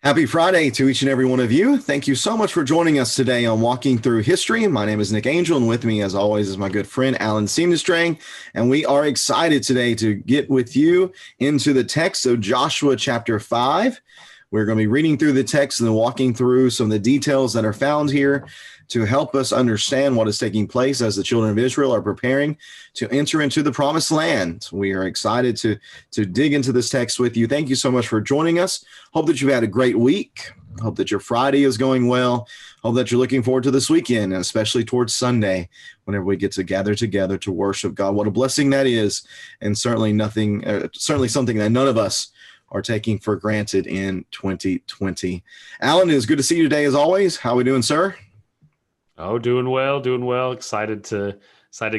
Happy Friday to each and every one of you. Thank you so much for joining us today on Walking Through History. My name is Nick Angel, and with me, as always, is my good friend Alan Seamstrang. And we are excited today to get with you into the text of Joshua chapter 5. We're going to be reading through the text and then walking through some of the details that are found here to help us understand what is taking place as the children of Israel are preparing to enter into the promised land. We are excited to dig into this text with you. Thank you so much for joining us. Hope that you've had a great week. Hope that your Friday is going well. Hope that you're looking forward to this weekend, and especially towards Sunday, whenever we get to gather together to worship God. What a blessing that is, and certainly something that none of us are taking for granted in 2020. Alan, it is good to see you today as always. How are we doing, sir? Oh, doing well. Excited to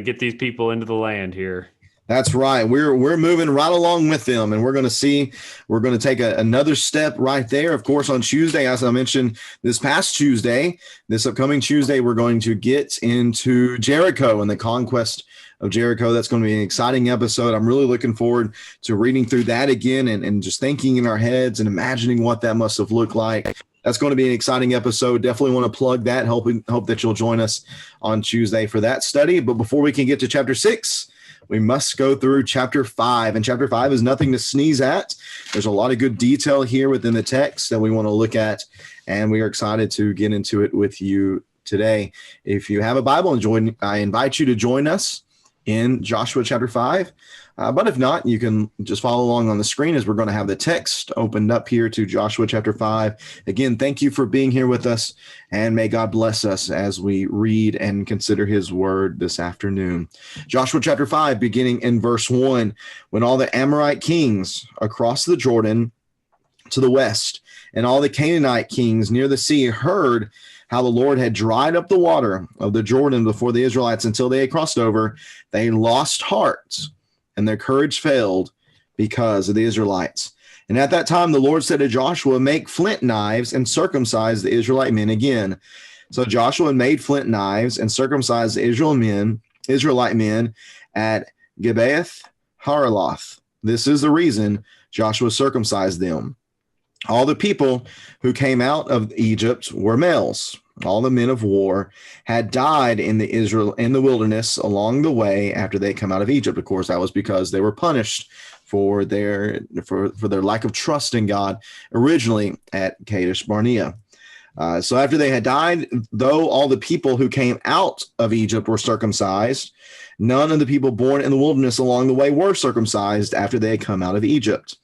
get these people into the land here. That's right. We're moving right along with them, and we're going to take another step right there. Of course, on Tuesday, as I mentioned, this upcoming Tuesday, we're going to get into Jericho and the conquest of Jericho. That's going to be an exciting episode. I'm really looking forward to reading through that again and just thinking in our heads and imagining what that must have looked like. That's going to be an exciting episode. Definitely want to plug that. Hope that you'll join us on Tuesday for that study. But before we can get to chapter 6, we must go through chapter 5. And chapter 5 is nothing to sneeze at. There's a lot of good detail here within the text that we want to look at, and we are excited to get into it with you today. If you have a Bible, I invite you to join us in Joshua chapter 5. But if not, you can just follow along on the screen as we're going to have the text opened up here to Joshua chapter 5. Again, thank you for being here with us, and may God bless us as we read and consider his word this afternoon. Joshua chapter 5, beginning in verse 1, when all the Amorite kings across the Jordan to the west and all the Canaanite kings near the sea heard how the Lord had dried up the water of the Jordan before the Israelites until they had crossed over, they lost heart, and their courage failed because of the Israelites. And at that time, the Lord said to Joshua, make flint knives and circumcise the Israelite men again. So Joshua made flint knives and circumcised the Israelite men at Gibeath Haraloth. This is the reason Joshua circumcised them. All the people who came out of Egypt were males. All the men of war had died in the wilderness along the way after they come out of Egypt. Of course, that was because they were punished for their lack of trust in God originally at Kadesh Barnea. So after they had died, though all the people who came out of Egypt were circumcised, none of the people born in the wilderness along the way were circumcised after they had come out of Egypt.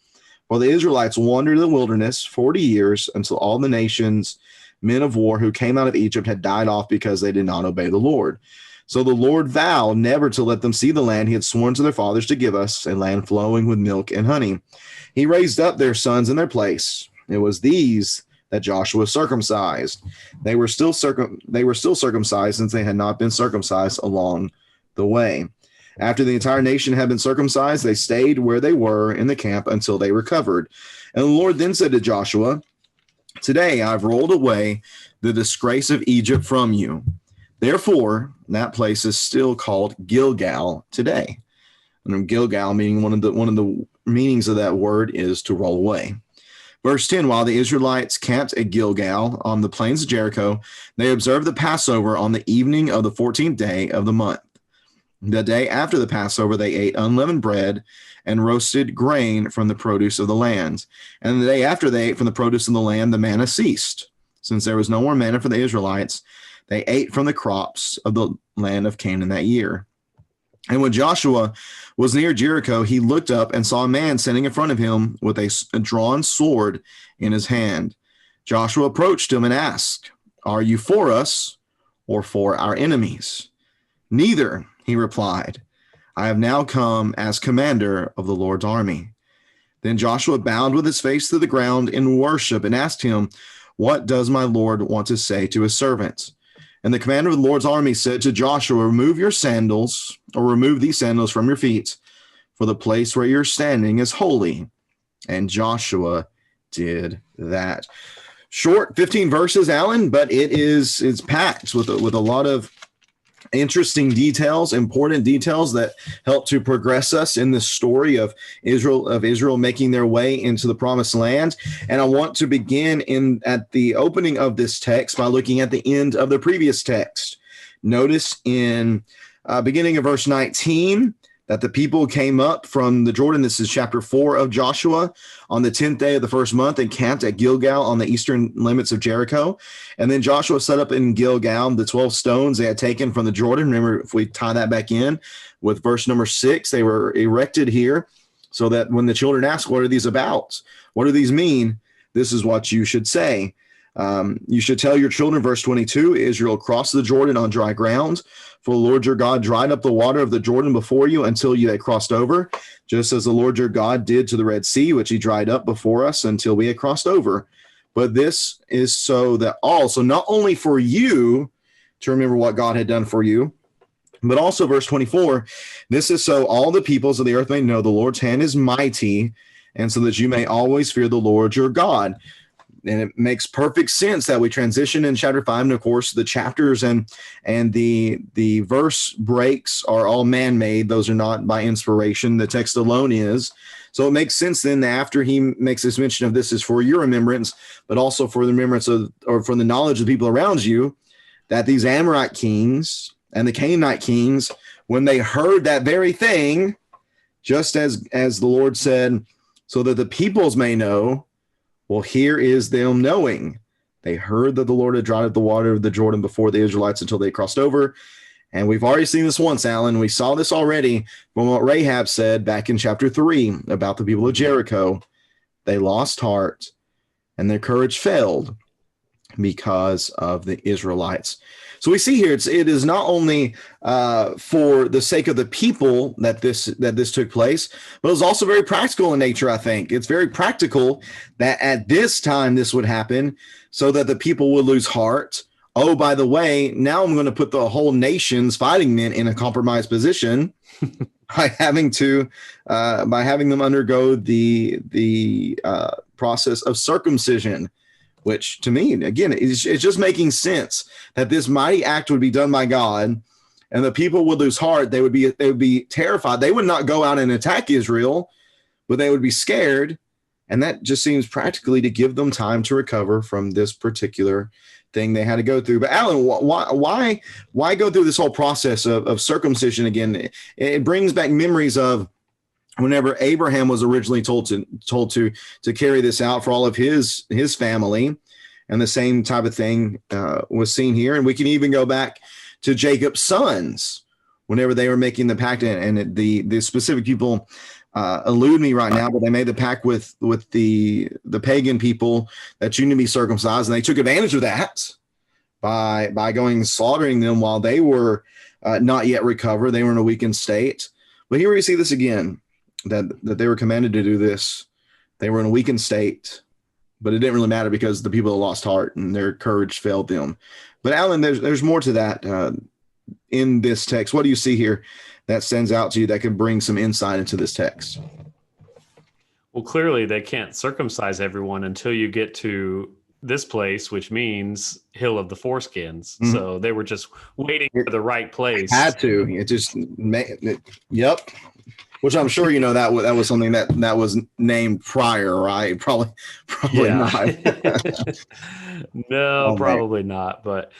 Well, the Israelites wandered in the wilderness 40 years until all the nations, men of war who came out of Egypt had died off because they did not obey the Lord. So the Lord vowed never to let them see the land he had sworn to their fathers to give us, a land flowing with milk and honey. He raised up their sons in their place. It was these that Joshua circumcised. They were still circumcised since they had not been circumcised along the way. After the entire nation had been circumcised, they stayed where they were in the camp until they recovered. And the Lord then said to Joshua, today I've rolled away the disgrace of Egypt from you. Therefore, that place is still called Gilgal today. And Gilgal, meaning one of the meanings of that word is to roll away. Verse 10, while the Israelites camped at Gilgal on the plains of Jericho, they observed the Passover on the evening of the 14th day of the month. The day after the Passover, they ate unleavened bread and roasted grain from the produce of the land. And the day after they ate from the produce of the land, the manna ceased. Since there was no more manna for the Israelites, they ate from the crops of the land of Canaan that year. And when Joshua was near Jericho, he looked up and saw a man standing in front of him with a drawn sword in his hand. Joshua approached him and asked, are you for us or for our enemies? Neither, he replied. I have now come as commander of the Lord's army. Then Joshua bowed with his face to the ground in worship and asked him, what does my Lord want to say to his servant? And the commander of the Lord's army said to Joshua, remove these sandals from your feet, for the place where you're standing is holy. And Joshua did that. Short 15 verses, Alan, but it's packed with a lot of interesting details, important details that help to progress us in this story of Israel making their way into the promised land. And I want to begin at the opening of this text by looking at the end of the previous text. Notice in beginning of verse 19 that the people came up from the Jordan. This is chapter 4 of Joshua. On the 10th day of the first month, and camped at Gilgal on the eastern limits of Jericho. And then Joshua set up in Gilgal the 12 stones they had taken from the Jordan. Remember, if we tie that back in with verse number 6, they were erected here so that when the children ask, what are these about? What do these mean? This is what you should say. You should tell your children, verse 22, Israel crossed the Jordan on dry ground. For the Lord your God dried up the water of the Jordan before you until you had crossed over, just as the Lord your God did to the Red Sea, which he dried up before us until we had crossed over. But this is so that also, not only for you to remember what God had done for you, but also verse 24, this is so all the peoples of the earth may know the Lord's hand is mighty, and so that you may always fear the Lord your God. And it makes perfect sense that we transition in chapter 5. And of course, the chapters and the verse breaks are all man-made. Those are not by inspiration. The text alone is. So it makes sense then that after he makes this mention of this is for your remembrance, but also for the remembrance of, or for the knowledge of the people around you, that these Amorite kings and the Canaanite kings, when they heard that very thing, just as the Lord said, so that the peoples may know, well, here is them knowing. They heard that the Lord had dried up the water of the Jordan before the Israelites until they crossed over. And we've already seen this once, Alan. We saw this already from what Rahab said back in chapter 3 about the people of Jericho. They lost heart and their courage failed because of the Israelites. So we see here it is not only for the sake of the people that this took place, but it was also very practical in nature. I think it's very practical that at this time this would happen so that the people would lose heart. Oh, by the way, now I'm going to put the whole nation's fighting men in a compromised position by having them undergo the process of circumcision. Which to me, again, it's just making sense that this mighty act would be done by God, and the people would lose heart. They would be terrified. They would not go out and attack Israel, but they would be scared, and that just seems practically to give them time to recover from this particular thing they had to go through. But Alan, why go through this whole process of circumcision again? It brings back memories of whenever Abraham was originally told to carry this out for all of his family, and the same type of thing was seen here. And we can even go back to Jacob's sons whenever they were making the pact, and the specific people elude me right now, but they made the pact with the pagan people that you need to be circumcised, and they took advantage of that by going and slaughtering them while they were not yet recovered. They were in a weakened state. But here we see this again. That they were commanded to do this. They were in a weakened state, but it didn't really matter because the people lost heart and their courage failed them. But Alan, there's more to that in this text. What do you see here that stands out to you that could bring some insight into this text? Well, clearly they can't circumcise everyone until you get to this place, which means Hill of the Foreskins. Mm-hmm. So they were just waiting for the right place. Had to. It just yep. Which I'm sure you know that was something that was named prior, right? Probably not. No, probably not. But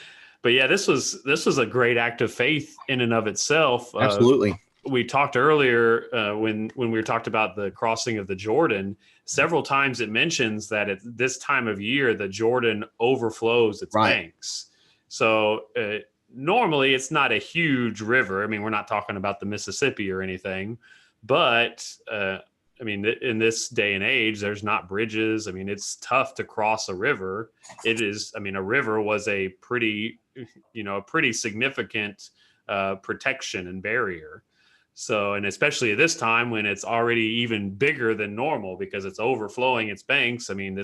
yeah, this was a great act of faith in and of itself. Absolutely. We talked earlier when we talked about the crossing of the Jordan. Several times it mentions that at this time of year the Jordan overflows its banks. So normally it's not a huge river. I mean, we're not talking about the Mississippi or anything. But, I mean, in this day and age, there's not bridges. I mean, it's tough to cross a river. It is, I mean, a river was a pretty significant protection and barrier. So, and especially at this time when it's already even bigger than normal because it's overflowing its banks. I mean,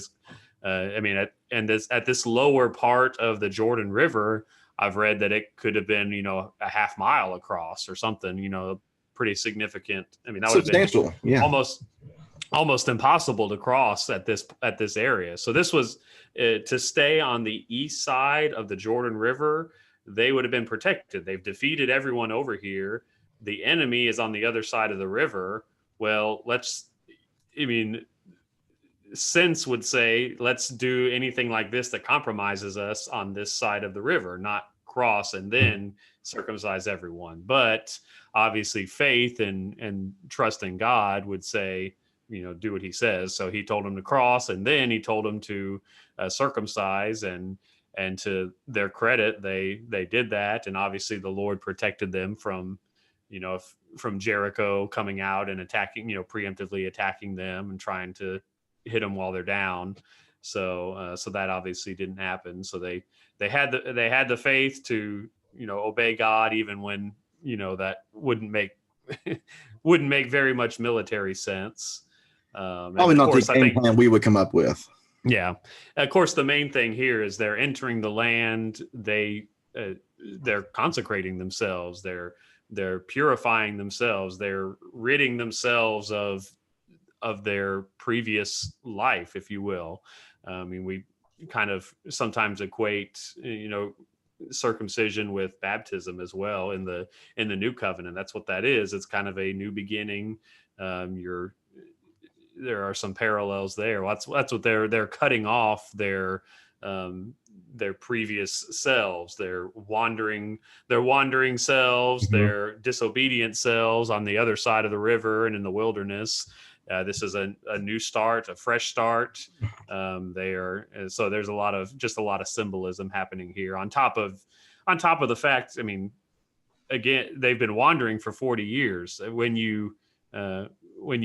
at this lower part of the Jordan River, I've read that it could have been, a half mile across or something, pretty significant. I mean, that would have been almost impossible to cross at this area. So this was to stay on the east side of the Jordan River. they would have been protected. They've defeated everyone over here. The enemy is on the other side of the river. Well, sense would say, let's do anything like this that compromises us on this side of the river, not cross and then circumcise everyone. But obviously faith and trust in God would say, do what he says. So he told them to cross, and then he told them to circumcise, and to their credit, they did that. And obviously the Lord protected them from Jericho coming out and attacking, preemptively attacking them and trying to hit them while they're down. So that obviously didn't happen. So they had the faith to, obey God, even when, that wouldn't make very much military sense. Probably not the game plan we would come up with. Yeah. Of course, the main thing here is they're entering the land. They're consecrating themselves. They're purifying themselves. They're ridding themselves of their previous life, if you will. We kind of sometimes equate, circumcision with baptism as well in the new covenant. That's what that is. It's kind of a new beginning. There are some parallels there. That's what they're cutting off their previous selves, their wandering selves, their disobedient selves on the other side of the river and in the wilderness. This is a new start, a fresh start. So there's a lot of symbolism happening here on top of the fact. Again, they've been wandering for 40 years. When you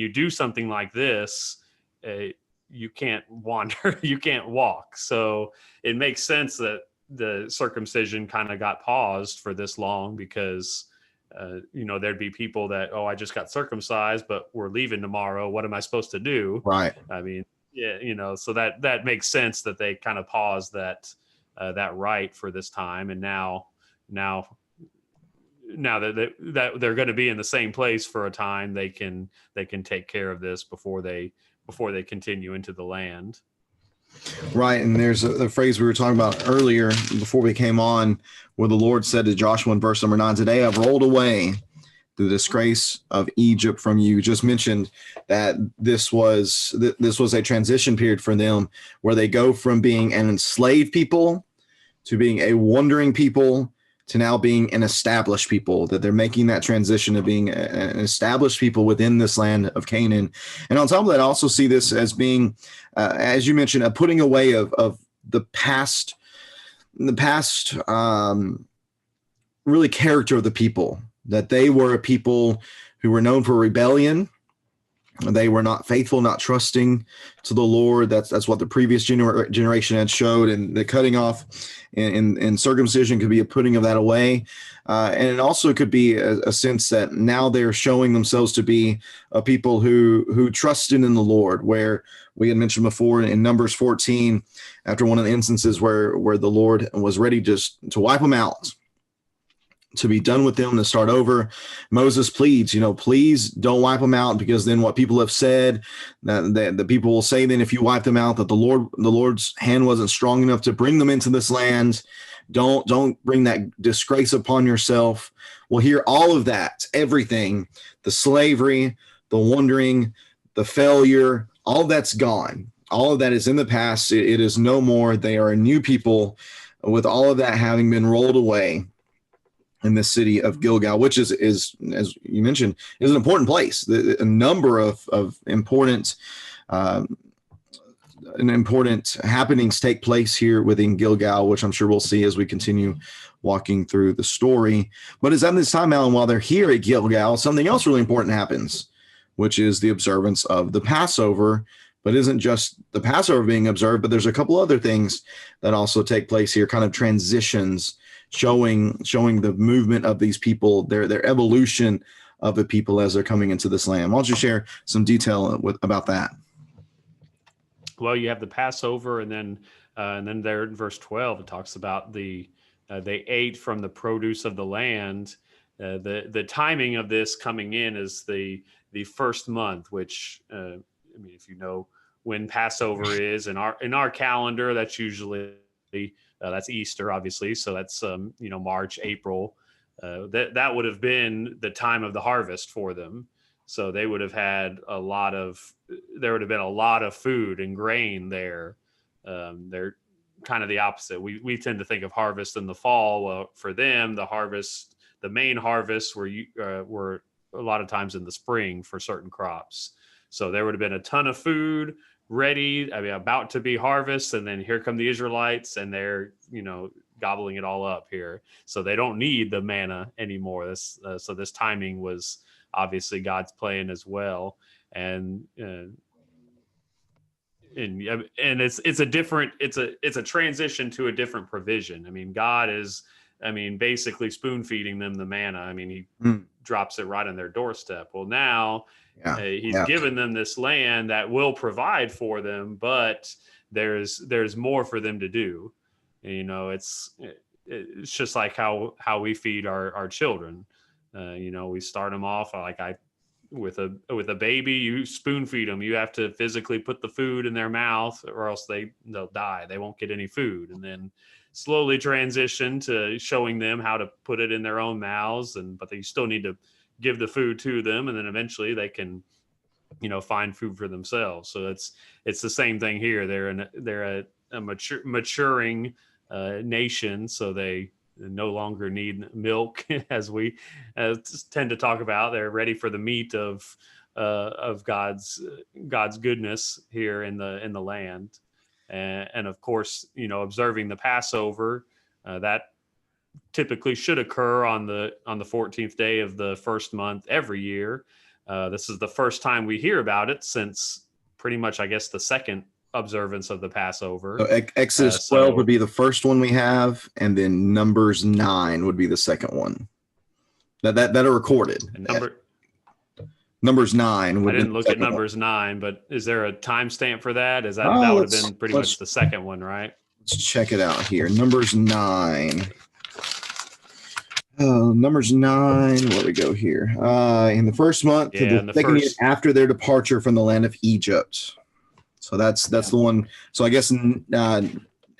do something like this, you can't wander, you can't walk. So it makes sense that the circumcision kind of got paused for this long, because there'd be people that, I just got circumcised, but we're leaving tomorrow. What am I supposed to do? Right. So that makes sense that they kind of paused that rite for this time. And now that they're going to be in the same place for a time, they can take care of this before they continue into the land. Right. And there's a phrase we were talking about earlier before we came on, where the Lord said to Joshua in verse number 9, "Today I've rolled away the disgrace of Egypt from you." You just mentioned that this was a transition period for them, where they go from being an enslaved people to being a wandering people to now being an established people, that they're making that transition of being an established people within this land of Canaan. And on top of that, I also see this as being, as you mentioned, a putting away of the past really character of the people, that they were a people who were known for rebellion. They were not faithful, not trusting to the Lord. That's what the previous generation had showed, and the cutting off and circumcision could be a putting of that away. And it also could be a sense that now they're showing themselves to be a people who trusted in the Lord, where we had mentioned before in Numbers 14, after one of the instances where the Lord was ready just to wipe them out, to be done with them, to start over. Moses pleads, please don't wipe them out, because then what people have said, that the people will say then, if you wipe them out, that the Lord's hand wasn't strong enough to bring them into this land. Don't bring that disgrace upon yourself. Well, here, all of that, everything, the slavery, the wandering, the failure, all of that's gone. All of that is in the past. It is no more. They are a new people, with all of that having been rolled away in the city of Gilgal, which is, as you mentioned, is an important place. A number of important happenings take place here within Gilgal, which I'm sure we'll see as we continue walking through the story. But it's at this time, Alan, while they're here at Gilgal, something else really important happens, which is the observance of the Passover. But isn't just the Passover being observed, but there's a couple other things that also take place here, kind of transitions, showing the movement of these people, their evolution of the people as they're coming into this land. Why don't you share some detail about that? Well, you have the Passover, and then there in verse 12 it talks about they ate from the produce of the land. The timing of this coming in is the first month, which if you know when Passover is in our calendar, that's usually That's Easter, obviously. So that's, March, April. That would have been the time of the harvest for them. So they would have had there would have been a lot of food and grain there. They're kind of the opposite. We tend to think of harvest in the fall. Well, for them, the main harvests were a lot of times in the spring for certain crops. So there would have been a ton of food ready, about to be harvest, and then here come the Israelites, and they're gobbling it all up here. So they don't need the manna anymore. So this timing was obviously God's plan as well, and it's a transition to a different provision. I mean, God is, basically spoon feeding them the manna. He drops it right on their doorstep. Well, now he's given them this land that will provide for them, but there's more for them to do. It's just like how we feed our children. We start them off with a baby. You spoon feed them. You have to physically put the food in their mouth, or else they'll die. They won't get any food. And then slowly transition to showing them how to put it in their own mouths, but they still need to give the food to them, and then eventually they can find food for themselves. So it's the same thing here. They're a maturing nation, so they no longer need milk as we tend to talk about. They're ready for the meat of God's goodness here in the land, and of course, observing the Passover that typically should occur on the 14th day of the first month every year. This is the first time we hear about it since pretty much, I guess, the second observance of the Passover. So Exodus 12 would be the first one we have, and then Numbers 9 would be the second one that are recorded. Numbers 9 would I didn't look at Numbers 9, but is there a timestamp for that? That would have been pretty much the second one, right? Let's check it out here. Numbers 9. Numbers 9. Where do we go here? In the first month, the second year after their departure from the land of Egypt. So that's the one. So I guess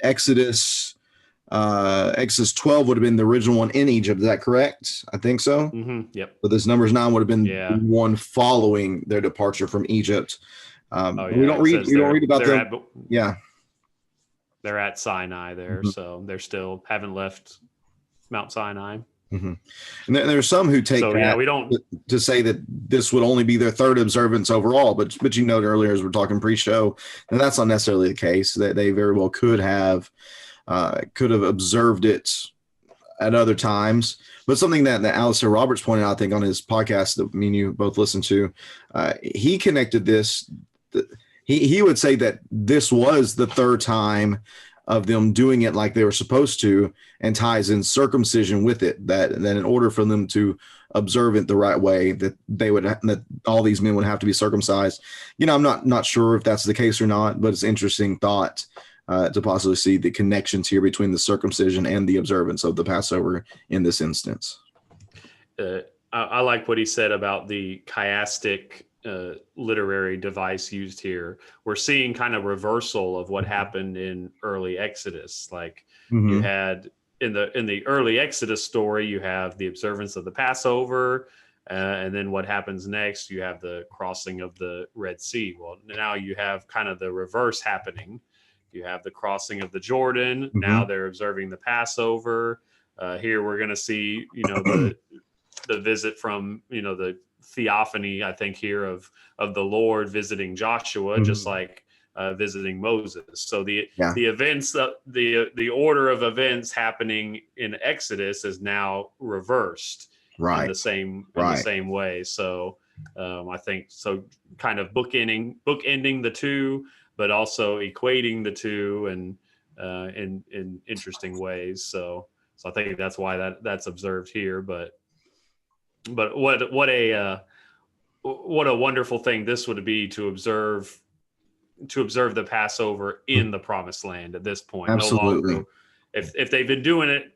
Exodus 12 would have been the original one in Egypt. Is that correct? I think so. Mm-hmm. Yep. So this Numbers 9 would have been the one following their departure from Egypt. We don't read about them. They're at Sinai there, so they're still haven't left Mount Sinai. Mm-hmm. And there are some who take we don't to say that this would only be their third observance overall, but you noted earlier as we're talking pre-show, and that's not necessarily the case. That they very well could have observed it at other times. But something that Alistair Roberts pointed out, I think, on his podcast that me and you both listened to, he connected this. He would say that this was the third time of them doing it like they were supposed to, and ties in circumcision with it, that in order for them to observe it the right way, that all these men would have to be circumcised. I'm not sure if that's the case or not, but it's an interesting thought to possibly see the connections here between the circumcision and the observance of the Passover in this instance. I like what he said about the chiastic literary device used here. We're seeing kind of reversal of what happened in early Exodus. Like you had in the early Exodus story, you have the observance of the Passover, and then what happens next, you have the crossing of the Red Sea. Well, now you have kind of the reverse happening. You have the crossing of the Jordan. Now they're observing the Passover. Here we're going to see, the visit from, the theophany, I think, here of the Lord visiting Joshua, just like visiting Moses. So the events, the order of events happening in Exodus is now reversed in the same way. So I think so, kind of bookending the two, but also equating the two and in interesting ways. So I think that's why that's observed here. But what a wonderful thing this would be to observe the Passover in the Promised Land at this point. Absolutely. No longer, if they've been doing it,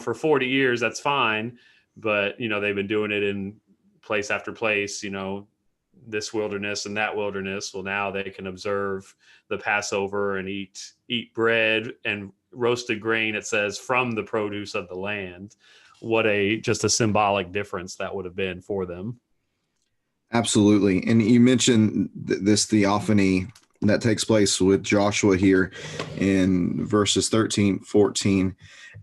for 40 years, that's fine. But they've been doing it in place after place. This wilderness and that wilderness. Well, now they can observe the Passover and eat bread and roasted grain, it says, from the produce of the land. What just a symbolic difference that would have been for them. Absolutely. And you mentioned this theophany that takes place with Joshua here in verses 13, 14,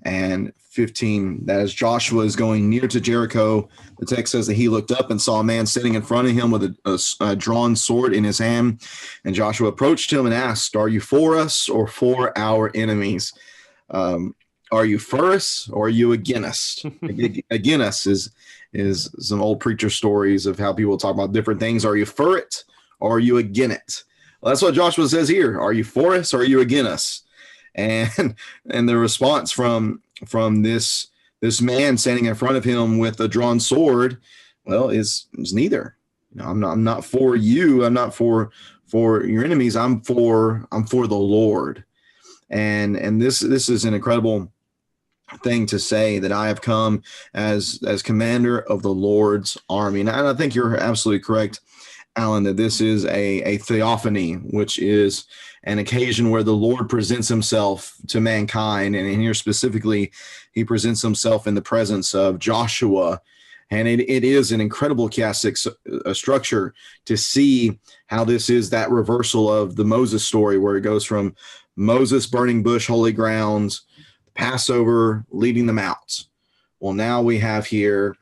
and 15. That as Joshua is going near to Jericho, the text says that he looked up and saw a man sitting in front of him with a drawn sword in his hand. And Joshua approached him and asked, "Are you for us or for our enemies? Are you for us or are you against us?" Against us is some old preacher stories of how people talk about different things. Are you for it or are you against it? Well, that's what Joshua says here. Are you for us or are you against us? And the response from this man standing in front of him with a drawn sword, well, is neither. I'm not for you. I'm not for your enemies. I'm for the Lord. And this is an incredible thing to say, that I have come as commander of the Lord's army. And I think you're absolutely correct, Alan, that this is a theophany, which is an occasion where the Lord presents himself to mankind. And here specifically, he presents himself in the presence of Joshua. And it is an incredible chiastic structure to see how this is that reversal of the Moses story, where it goes from Moses, burning bush, holy grounds, Passover, leading them out. Well, now we have here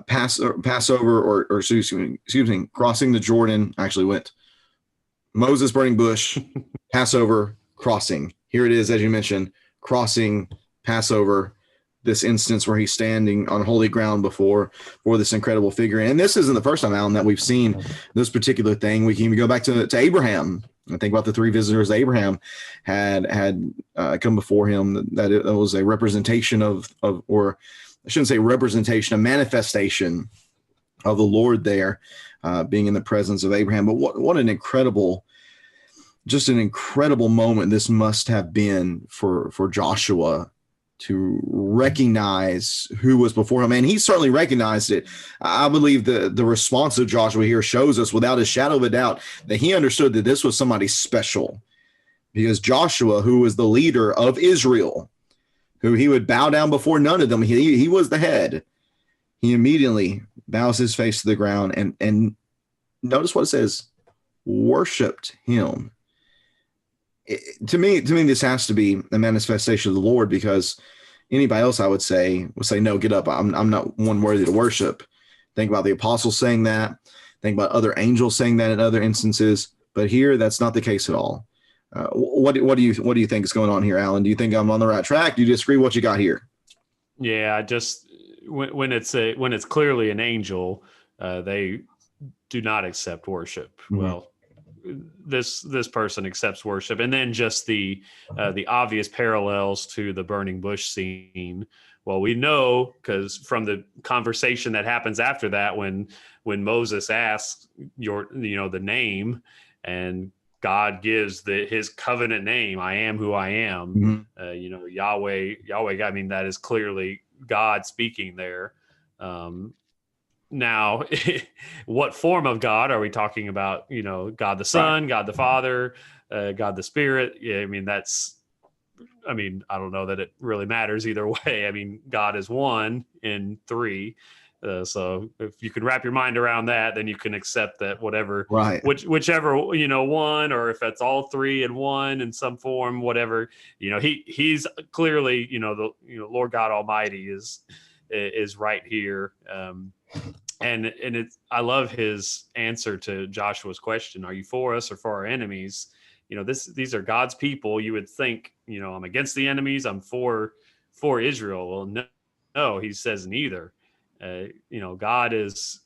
Passover, or excuse me, crossing the Jordan. Actually went Moses, burning bush, Passover, crossing. Here it is, as you mentioned, crossing, Passover, this instance where he's standing on holy ground before this incredible figure. And this isn't the first time, Alan, that we've seen this particular thing. We can even go back to Abraham. I think about the three visitors Abraham had come before him. That it was a representation of, or I shouldn't say representation, a manifestation of the Lord there, being in the presence of Abraham. But what an incredible, just an incredible moment this must have been for Joshua to recognize who was before him. And he certainly recognized it. I believe the response of Joshua here shows us without a shadow of a doubt that he understood that this was somebody special, because Joshua, who was the leader of Israel, who he would bow down before none of them, he was the head. He immediately bows his face to the ground and notice what it says, worshiped him. To me, this has to be a manifestation of the Lord, because anybody else, I would say, no, get up. I'm not one worthy to worship. Think about the apostles saying that. Think about other angels saying that in other instances. But here, that's not the case at all. What do you think is going on here, Alan? Do you think I'm on the right track? Do you disagree? What you got here? Yeah, just when it's clearly an angel, they do not accept worship. Mm-hmm. Well, this person accepts worship. And then just the obvious parallels to the burning bush scene. Well, we know, because from the conversation that happens after that, when Moses asks the name, and God gives his covenant name, I am who I am. Mm-hmm. Yahweh. I mean, that is clearly God speaking there. Now, what form of God are we talking about? God the Son, right. God the Father, God the Spirit. Yeah, I mean, I don't know that it really matters either way. I mean, God is one in three. So if you can wrap your mind around that, then you can accept that whatever, right. whichever, one, or if it's all three in one in some form, whatever, he's clearly, the Lord God Almighty is right here. And I love his answer to Joshua's question: are you for us or for our enemies? These are God's people. You would think, I'm against the enemies, I'm for Israel. Well, no, he says neither. God is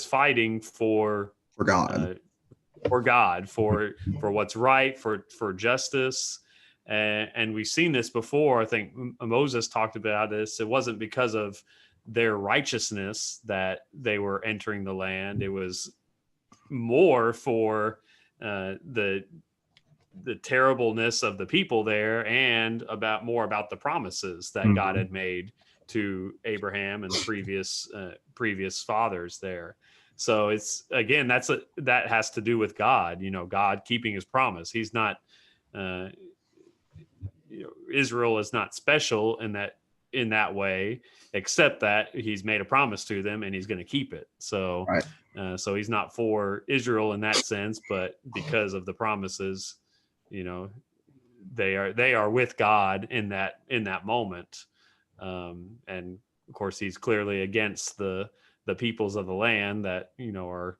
fighting for God, for what's right, for justice. And we've seen this before. I think Moses talked about this. It wasn't because of their righteousness that they were entering the land. It was more for the terribleness of the people there, and more about the promises that mm-hmm. God had made to Abraham and the previous fathers there. So it's, again, that has to do with God, God keeping his promise. He's not, Israel is not special in that way, except that he's made a promise to them and he's going to keep it. So, Right. So he's not for Israel in that sense, but because of the promises, they are with God in that moment. And of course, he's clearly against the peoples of the land that are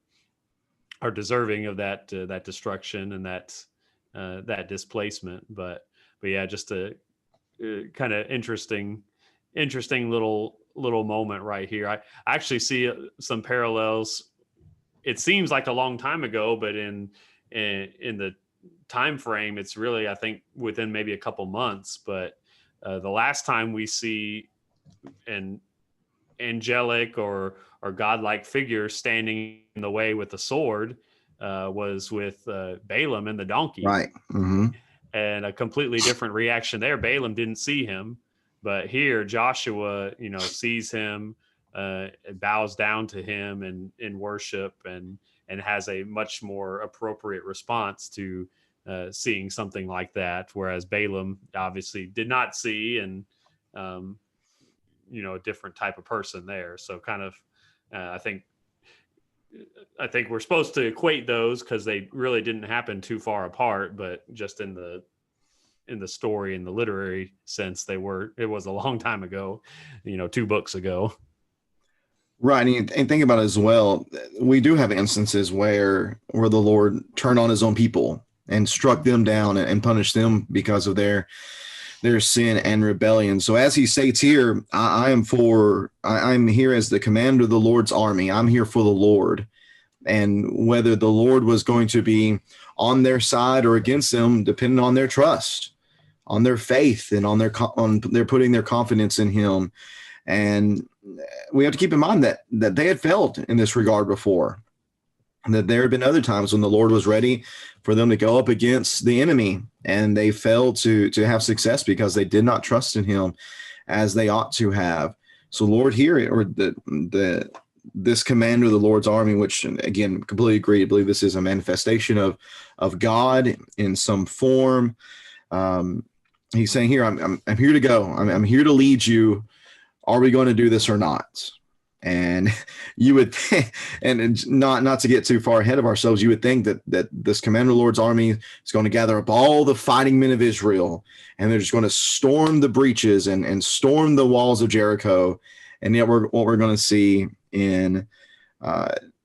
deserving of that destruction and that displacement. But yeah, just a kind of interesting little moment right here. I actually see some parallels. It seems like a long time ago, but in the time frame, it's really, I think, within maybe a couple months. But the last time we see an angelic or godlike figure standing in the way with a sword was with Balaam and the donkey. Right. Mm-hmm. And a completely different reaction there. Balaam didn't see him, but here Joshua, sees him, bows down to him in worship, and has a much more appropriate response to seeing something like that. Whereas Balaam obviously did not see, and a different type of person there. So kind of, I think we're supposed to equate those because they really didn't happen too far apart, but just in the story, in the literary sense, it was a long time ago, 2 books ago. Right. And think about it as well. We do have instances where the Lord turned on his own people and struck them down and punished them because of their sin and rebellion. So as he states here, I'm here as the commander of the Lord's army. I'm here for the Lord. And whether the Lord was going to be on their side or against them, depending on their trust, on their faith, and on their putting their confidence in him. And we have to keep in mind that they had failed in this regard before, and that there had been other times when the Lord was ready for them to go up against the enemy, and they failed to have success because they did not trust in him as they ought to have. So Lord here, or this commander of the Lord's army, which again, completely agree, I believe this is a manifestation of God in some form. He's saying here, I'm here to go. I'm here to lead you. Are we going to do this or not? And you would think, and not to get too far ahead of ourselves, you would think that this commander of the Lord's army is going to gather up all the fighting men of Israel, and they're just going to storm the breaches and storm the walls of Jericho. And yet what we're going to see in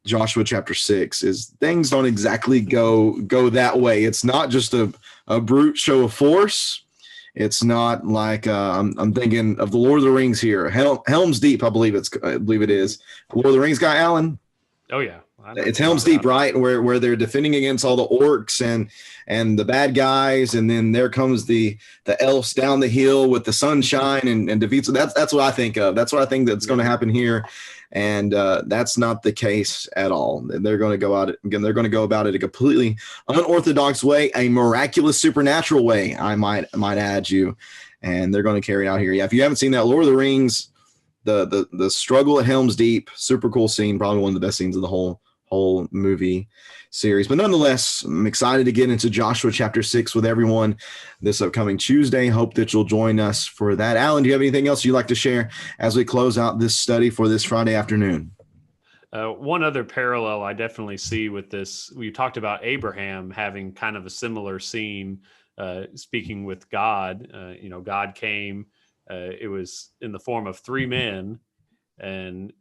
Joshua chapter 6 is things don't exactly go that way. It's not just a brute show of force. It's not like I'm thinking of the Lord of the Rings here. Helm's Deep, I believe it is. Lord of the Rings guy, Alan. Oh yeah, it's Helm's Deep, right? Where they're defending against all the orcs and the bad guys, and then there comes the elves down the hill with the sunshine and defeats. So that's what I think of. That's what I think that's going to happen here, and that's not the case at all. They're going to go out again. They're going to go about it a completely unorthodox way, a miraculous, supernatural way. I might add you, and they're going to carry it out here. Yeah, if you haven't seen that, Lord of the Rings. The struggle at Helm's Deep, super cool scene, probably one of the best scenes of the whole movie series. But nonetheless, I'm excited to get into Joshua chapter 6 with everyone this upcoming Tuesday. Hope that you'll join us for that. Alan, do you have anything else you'd like to share as we close out this study for this Friday afternoon? One other parallel I definitely see with this, we talked about Abraham having kind of a similar scene, speaking with God. God came. It was in the form of 3 men, and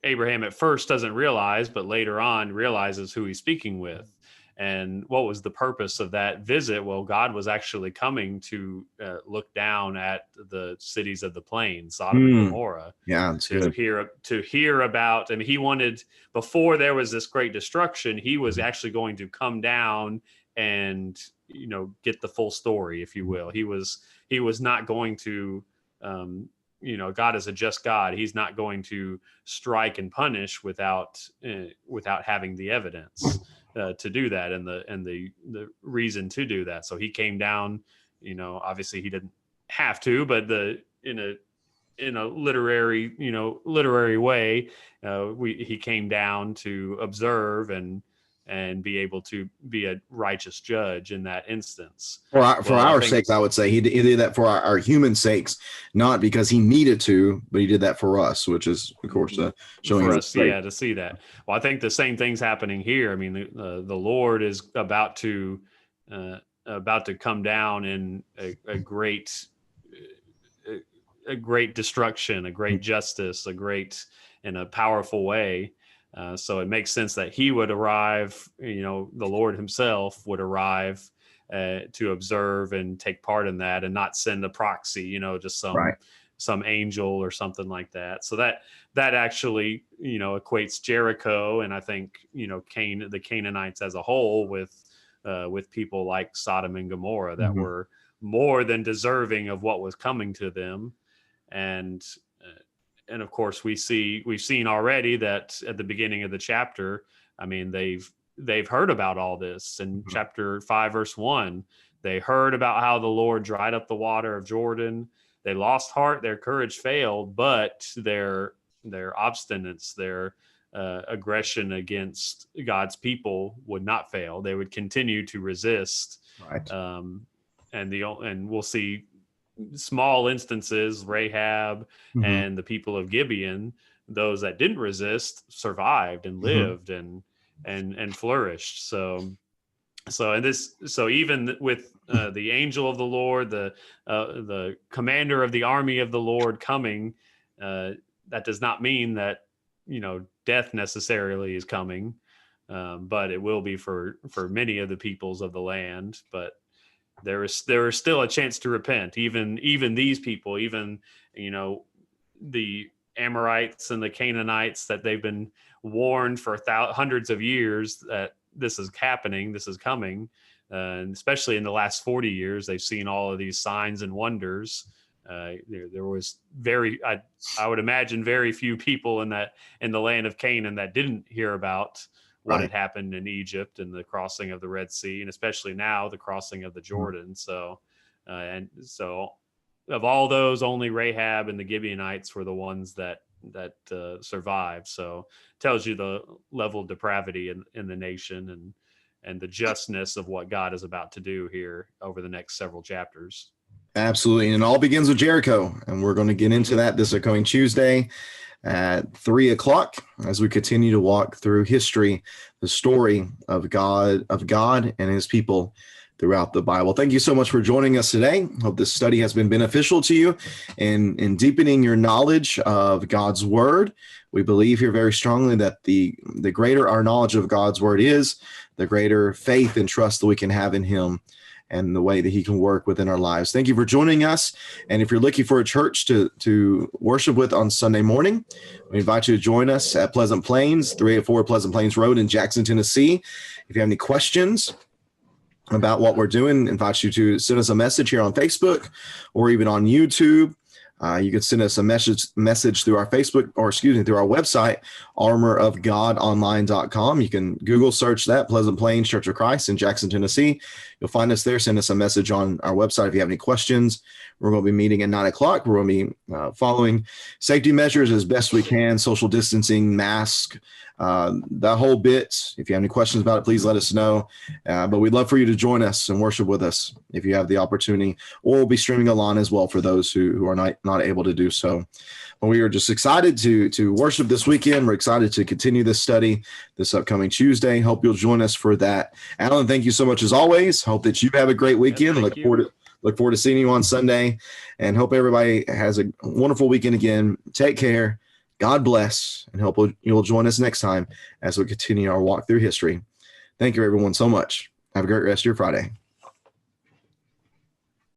Abraham at first doesn't realize, but later on realizes who he's speaking with. And what was the purpose of that visit? Well, God was actually coming to look down at the cities of the plain, Sodom and Gomorrah. Yeah, to hear about. I mean, he wanted, before there was this great destruction, he was actually going to come down and get the full story, if you will. He was not going to, God is a just God. He's not going to strike and punish without having the evidence to do that, and the reason to do that. So he came down. Obviously he didn't have to, but in a literary way, he came down to observe and and be able to be a righteous judge in that instance. For our sakes, I would say he did that for our human sakes, not because he needed to, but he did that for us, which is, of course, showing for us us, to see that. Well, I think the same thing's happening here. I mean, the Lord is about to come down in a great destruction, a great justice, in a powerful way. So it makes sense that he would arrive, the Lord himself would arrive to observe and take part in that, and not send a proxy, just some angel or something like that. So that actually, equates Jericho, and I think, the Canaanites as a whole with people like Sodom and Gomorrah that were more than deserving of what was coming to them. And of course we've seen already that at the beginning of the chapter, I mean, they've heard about all this. In chapter 5, verse 1, they heard about how the Lord dried up the water of Jordan. They lost heart, their courage failed, but their obstinance, their aggression against God's people would not fail. They would continue to resist. Right. And we'll see small instances, Rahab and the people of Gibeon, those that didn't resist survived and lived and flourished. So even with the angel of the Lord, the commander of the army of the Lord coming, that does not mean that death necessarily is coming, but it will be for many of the peoples of the land. But there is still a chance to repent. Even these people, the Amorites and the Canaanites, that they've been warned for hundreds of years that this is happening, this is coming, and especially in the last 40 years, they've seen all of these signs and wonders. There was I would imagine very few people in the land of Canaan that didn't hear about what had happened in Egypt and the crossing of the Red Sea, and especially now the crossing of the Jordan. So of all those, only Rahab and the Gibeonites were the ones that survived. So it tells you the level of depravity in the nation and the justness of what God is about to do here over the next several chapters. Absolutely. And it all begins with Jericho. And we're going to get into that this upcoming Tuesday at 3:00 as we continue to walk through history, the story of God and his people throughout the Bible. Thank you so much for joining us today. Hope this study has been beneficial to you in deepening your knowledge of God's word. We believe here very strongly that the greater our knowledge of God's word is, the greater faith and trust that we can have in him and the way that he can work within our lives. Thank you for joining us. And if you're looking for a church to worship with on Sunday morning, we invite you to join us at Pleasant Plains, 384 Pleasant Plains Road in Jackson, Tennessee. If you have any questions about what we're doing, I invite you to send us a message here on Facebook or even on YouTube. You can send us a message through our Facebook, through our website, armorofgodonline.com. You can Google search that, Pleasant Plains Church of Christ in Jackson, Tennessee. You'll find us there. Send us a message on our website if you have any questions. We're going to be meeting at 9:00. We're going to be following safety measures as best we can, social distancing, mask, that whole bit. If you have any questions about it, please let us know. But we'd love for you to join us and worship with us if you have the opportunity, or we'll be streaming along as well for those who are not able to do so. But we are just excited to worship this weekend. We're excited to continue this study this upcoming Tuesday. Hope you'll join us for that. Alan, thank you so much as always. Hope that you have a great weekend. Look forward to seeing you on Sunday, and hope everybody has a wonderful weekend again. Take care. God bless, and hope you'll join us next time as we continue our walk through history. Thank you, everyone, so much. Have a great rest of your Friday.